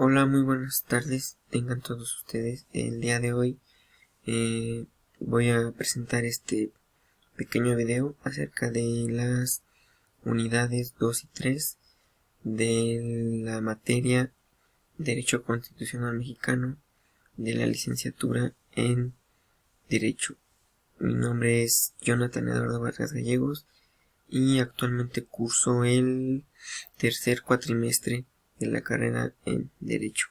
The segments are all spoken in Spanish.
Hola, muy buenas tardes, tengan todos ustedes. El día de hoy voy a presentar este pequeño video acerca de las unidades 2 y 3 de la materia Derecho Constitucional Mexicano de la licenciatura en Derecho. Mi nombre es Jonathan Eduardo Vargas Gallegos y actualmente curso el tercer cuatrimestre de la carrera en Derecho.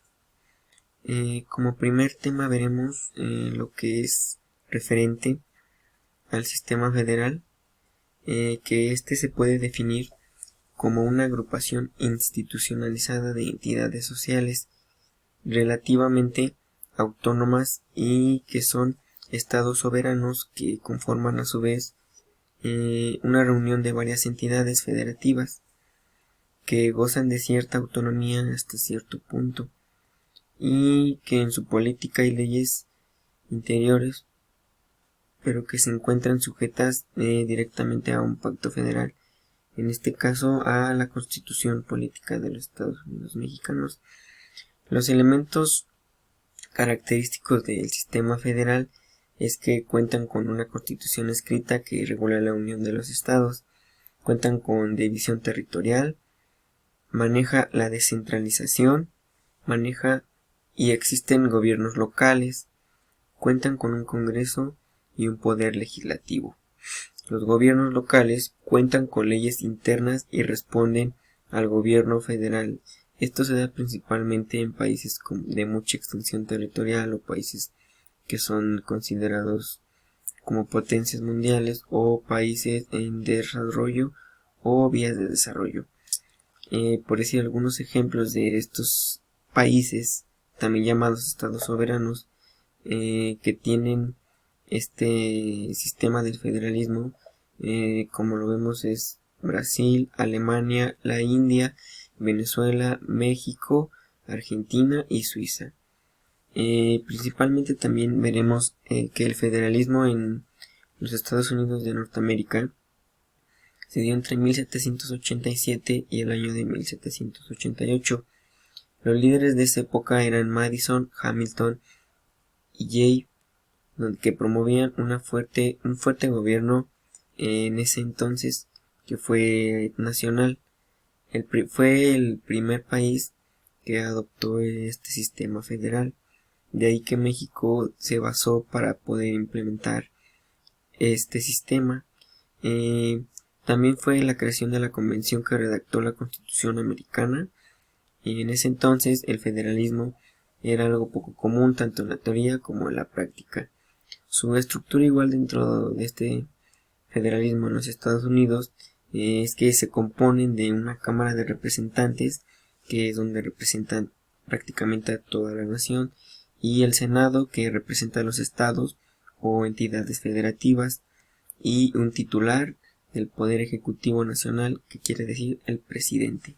Como primer tema veremos lo que es referente al sistema federal, que este se puede definir como una agrupación institucionalizada de entidades sociales relativamente autónomas y que son estados soberanos que conforman a su vez una reunión de varias entidades federativas que gozan de cierta autonomía hasta cierto punto y que en su política y leyes interiores, pero que se encuentran sujetas directamente a un pacto federal, en este caso a la Constitución Política de los Estados Unidos Mexicanos. Los elementos característicos del sistema federal es que cuentan con una constitución escrita que regula la unión de los estados, cuentan con división territorial, maneja la descentralización, maneja y existen gobiernos locales, cuentan con un Congreso y un poder legislativo. Los gobiernos locales cuentan con leyes internas y responden al gobierno federal. Esto se da principalmente en países de mucha extensión territorial o países que son considerados como potencias mundiales o países en desarrollo o vías de desarrollo. Por decir algunos ejemplos de estos países, también llamados estados soberanos, que tienen este sistema del federalismo, como lo vemos, es Brasil, Alemania, la India, Venezuela, México, Argentina y Suiza. Principalmente también veremos que el federalismo en los Estados Unidos de Norteamérica se dio entre 1787 y el año de 1788. Los líderes de esa época eran Madison, Hamilton y Jay, que promovían un fuerte gobierno en ese entonces, que fue nacional. Fue el primer país que adoptó este sistema federal. De ahí que México se basó para poder implementar este sistema. También fue la creación de la convención que redactó la Constitución americana. Y en ese entonces el federalismo era algo poco común tanto en la teoría como en la práctica. Su estructura igual dentro de este federalismo en los Estados Unidos es que se componen de una Cámara de Representantes, que es donde representan prácticamente a toda la nación, y el Senado, que representa a los estados o entidades federativas, y un titular del Poder Ejecutivo Nacional, que quiere decir el presidente.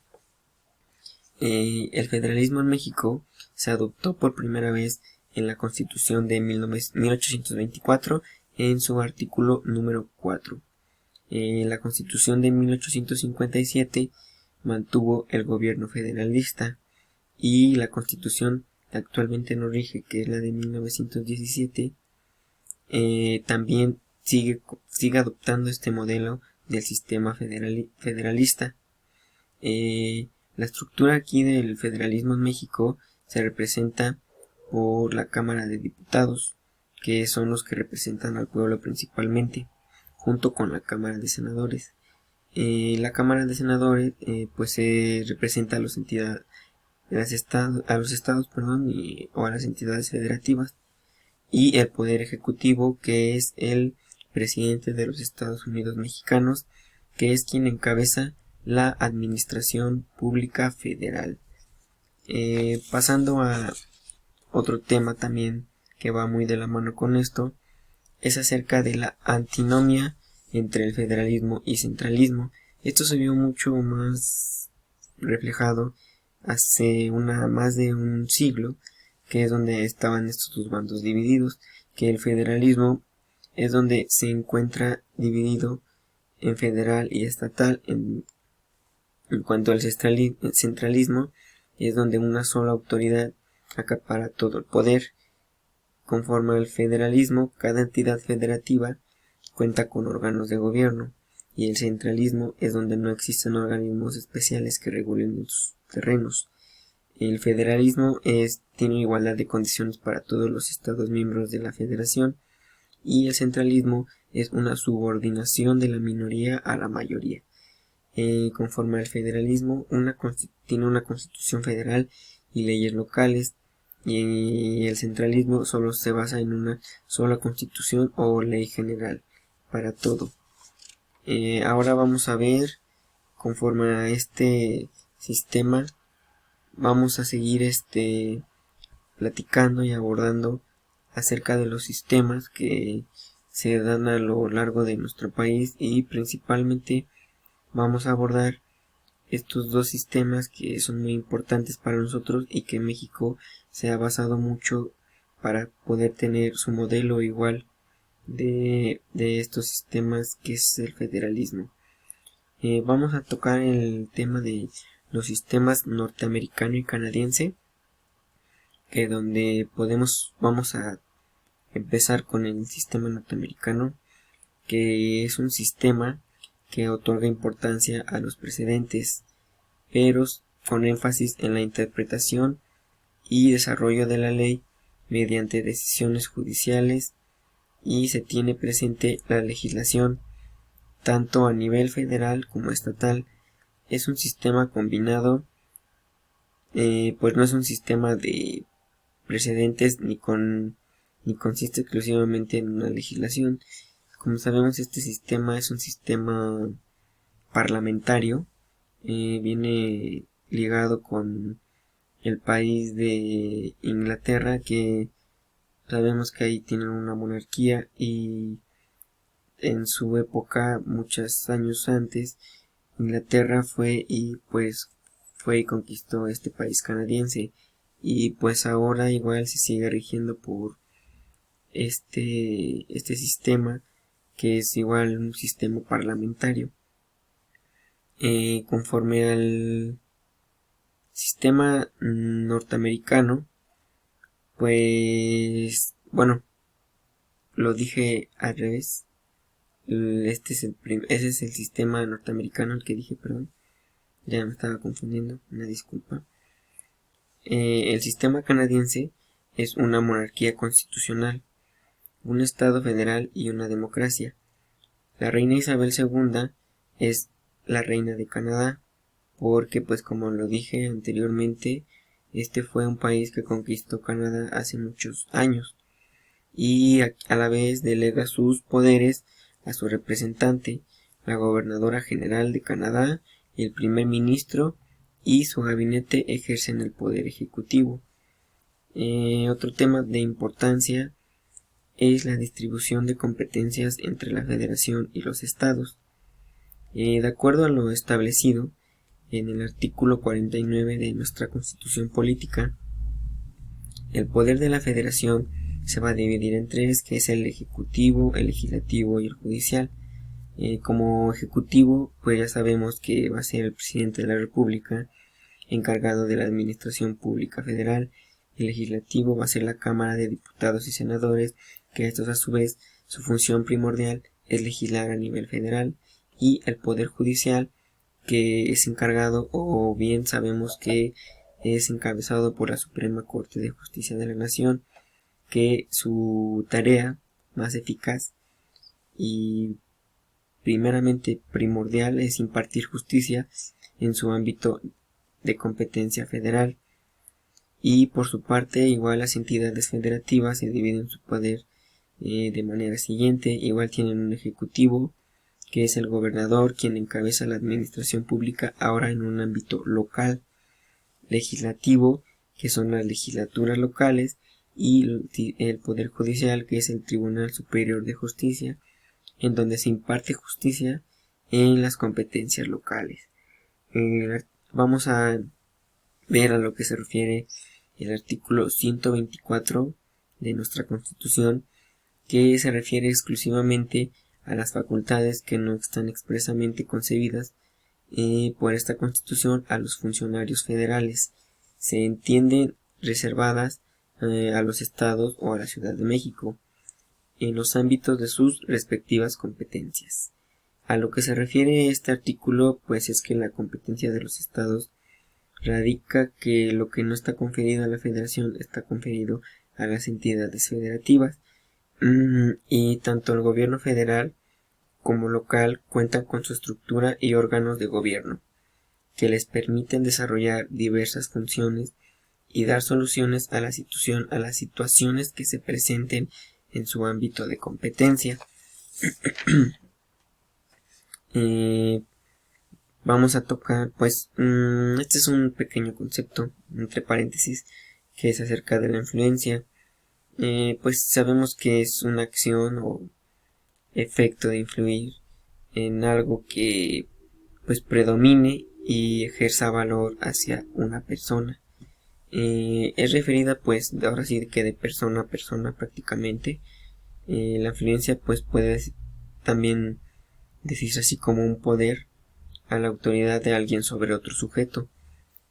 El federalismo en México se adoptó por primera vez en la Constitución de 1824 en su artículo número 4. La Constitución de 1857 mantuvo el gobierno federalista y la Constitución que actualmente nos rige, que es la de 1917, también sigue adoptando este modelo del sistema federalista. La estructura aquí del federalismo en México se representa por la Cámara de Diputados, que son los que representan al pueblo principalmente, junto con la Cámara de Senadores. La Cámara de Senadores pues representa a los estados, o a las entidades federativas, y el Poder Ejecutivo, que es el presidente de los Estados Unidos Mexicanos, que es quien encabeza la administración pública federal. Pasando a otro tema también que va muy de la mano con esto, es acerca de la antinomia entre el federalismo y centralismo. Esto se vio mucho más reflejado hace más de un siglo, que es donde estaban estos dos bandos divididos, que el federalismo es donde se encuentra dividido en federal y estatal. En cuanto al centralismo, es donde una sola autoridad acapara todo el poder. Conforme al federalismo, cada entidad federativa cuenta con órganos de gobierno, y el centralismo es donde no existen organismos especiales que regulen sus terrenos. El federalismo tiene igualdad de condiciones para todos los estados miembros de la federación, y el centralismo es una subordinación de la minoría a la mayoría. Conforme al federalismo, tiene una constitución federal y leyes locales, y el centralismo solo se basa en una sola constitución o ley general para todo. Ahora vamos a ver, conforme a este sistema, vamos a seguir platicando y abordando acerca de los sistemas que se dan a lo largo de nuestro país, y principalmente vamos a abordar estos dos sistemas que son muy importantes para nosotros y que México se ha basado mucho para poder tener su modelo igual de estos sistemas, que es el federalismo. Vamos a tocar el tema de los sistemas norteamericano y canadiense, que vamos a empezar con el sistema norteamericano, que es un sistema que otorga importancia a los precedentes, pero con énfasis en la interpretación y desarrollo de la ley mediante decisiones judiciales, y se tiene presente la legislación tanto a nivel federal como estatal. Es un sistema combinado, pues no es un sistema de precedentes ni consiste exclusivamente en una legislación. Como sabemos, este sistema es un sistema parlamentario, viene ligado con el país de Inglaterra, que sabemos que ahí tienen una monarquía, y en su época, muchos años antes, Inglaterra fue y conquistó este país canadiense, y pues ahora igual se sigue rigiendo por este sistema, que es igual un sistema parlamentario. Conforme al sistema norteamericano, pues bueno, lo dije al revés. Ese es el sistema norteamericano, el que dije, perdón, ya me estaba confundiendo, una disculpa. El sistema canadiense es una monarquía constitucional, un estado federal y una democracia. La reina Isabel II es la reina de Canadá, porque pues como lo dije anteriormente, este fue un país que conquistó Canadá hace muchos años, y a la vez delega sus poderes a su representante, la gobernadora general de Canadá, el primer ministro y su gabinete ejercen el poder ejecutivo. Otro tema de importancia es la distribución de competencias entre la federación y los estados. De acuerdo a lo establecido en el artículo 49 de nuestra Constitución Política, el poder de la federación se va a dividir en tres, que es el ejecutivo, el legislativo y el judicial. Como ejecutivo, pues ya sabemos que va a ser el presidente de la República, encargado de la administración pública federal. El legislativo va a ser la Cámara de Diputados y Senadores, que estos a su vez su función primordial es legislar a nivel federal. Y el Poder Judicial, que es encargado, o bien sabemos que es encabezado por la Suprema Corte de Justicia de la Nación, que su tarea más eficaz y primeramente primordial es impartir justicia en su ámbito de competencia federal. Y por su parte, igual las entidades federativas se dividen su poder de manera siguiente. Igual tienen un ejecutivo, que es el gobernador, quien encabeza la administración pública ahora en un ámbito local. Legislativo, que son las legislaturas locales, y el Poder Judicial, que es el Tribunal Superior de Justicia, en donde se imparte justicia en las competencias locales. Vamos a ver a lo que se refiere el artículo 124 de nuestra Constitución, que se refiere exclusivamente a las facultades que no están expresamente concebidas por esta Constitución a los funcionarios federales. se entienden reservadas a los estados o a la Ciudad de México en los ámbitos de sus respectivas competencias. A lo que se refiere este artículo, pues es que la competencia de los estados radica que lo que no está conferido a la federación está conferido a las entidades federativas, y tanto el gobierno federal como local cuentan con su estructura y órganos de gobierno que les permiten desarrollar diversas funciones y dar soluciones a las situaciones que se presenten en su ámbito de competencia. Vamos a tocar, pues, este es un pequeño concepto, entre paréntesis, que es acerca de la influencia. Pues sabemos que es una acción o efecto de influir en algo que pues predomine y ejerza valor hacia una persona. Es referida pues ahora sí que de persona a persona prácticamente. La influencia pues puede también decirse así como un poder a la autoridad de alguien sobre otro sujeto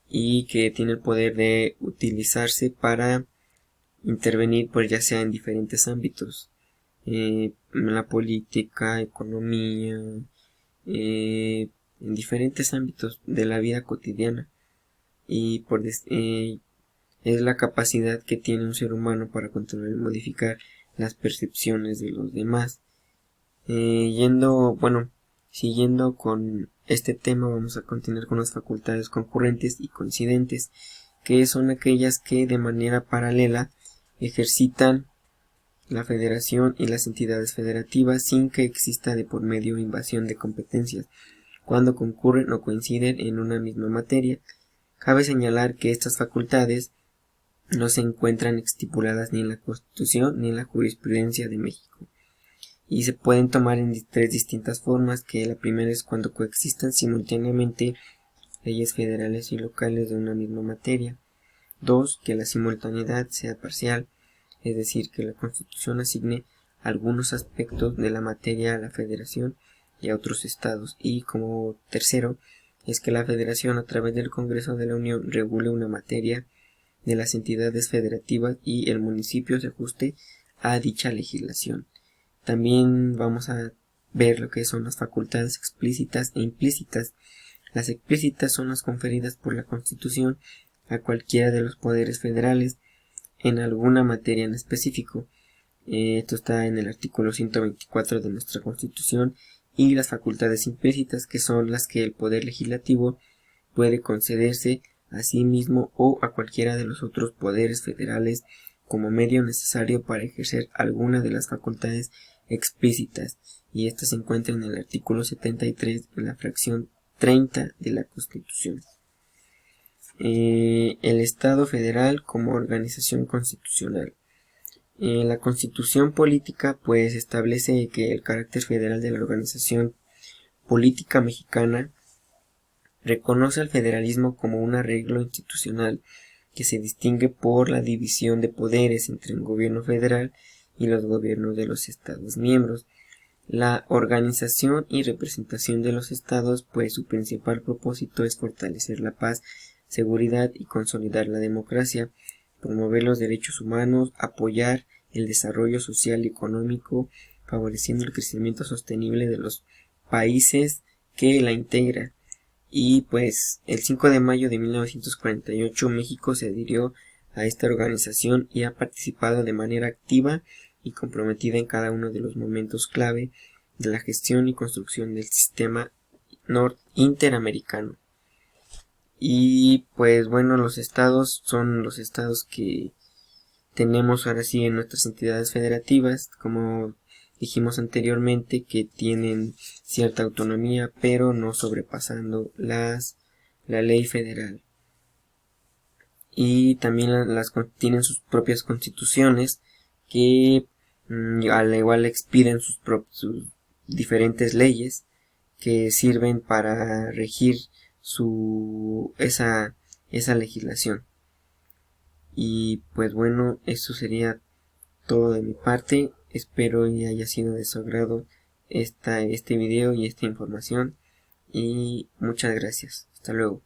y que tiene el poder de utilizarse para intervenir pues ya sea en diferentes ámbitos, en la política, economía, en diferentes ámbitos de la vida cotidiana, y es la capacidad que tiene un ser humano para controlar y modificar las percepciones de los demás. Siguiendo con este tema, vamos a continuar con las facultades concurrentes y coincidentes, que son aquellas que de manera paralela ejercitan la federación y las entidades federativas sin que exista de por medio invasión de competencias, cuando concurren o coinciden en una misma materia. Cabe señalar que estas facultades no se encuentran estipuladas ni en la Constitución ni en la jurisprudencia de México, y se pueden tomar en tres distintas formas, que la primera es cuando coexistan simultáneamente leyes federales y locales de una misma materia. 2. Que la simultaneidad sea parcial, es decir, que la Constitución asigne algunos aspectos de la materia a la Federación y a otros estados. Y como tercero, es que la Federación a través del Congreso de la Unión regule una materia de las entidades federativas y el municipio se ajuste a dicha legislación. También vamos a ver lo que son las facultades explícitas e implícitas. Las explícitas son las conferidas por la Constitución a cualquiera de los poderes federales en alguna materia en específico. Esto está en el artículo 124 de nuestra Constitución. Y las facultades implícitas, que son las que el poder legislativo puede concederse a sí mismo o a cualquiera de los otros poderes federales como medio necesario para ejercer alguna de las facultades explícitas, y esta se encuentra en el artículo 73 en la fracción 30 de la Constitución. El Estado federal como organización constitucional. La Constitución política pues establece que el carácter federal de la organización política mexicana reconoce al federalismo como un arreglo institucional que se distingue por la división de poderes entre el gobierno federal y los gobiernos de los estados miembros. La organización y representación de los estados, pues su principal propósito es fortalecer la paz, seguridad y consolidar la democracia, promover los derechos humanos, apoyar el desarrollo social y económico, favoreciendo el crecimiento sostenible de los países que la integran. Y pues el 5 de mayo de 1948 México se adhirió a esta organización y ha participado de manera activa y comprometida en cada uno de los momentos clave de la gestión y construcción del sistema interamericano. Y pues bueno, los estados son los estados que tenemos ahora sí en nuestras entidades federativas, como dijimos anteriormente, que tienen cierta autonomía, pero no sobrepasando la ley federal. Y también tienen sus propias constituciones que al igual expiden sus diferentes leyes que sirven para regir esa legislación. Y pues bueno, eso sería todo de mi parte. Espero y haya sido de su agrado este video y esta información, y muchas gracias. Hasta luego.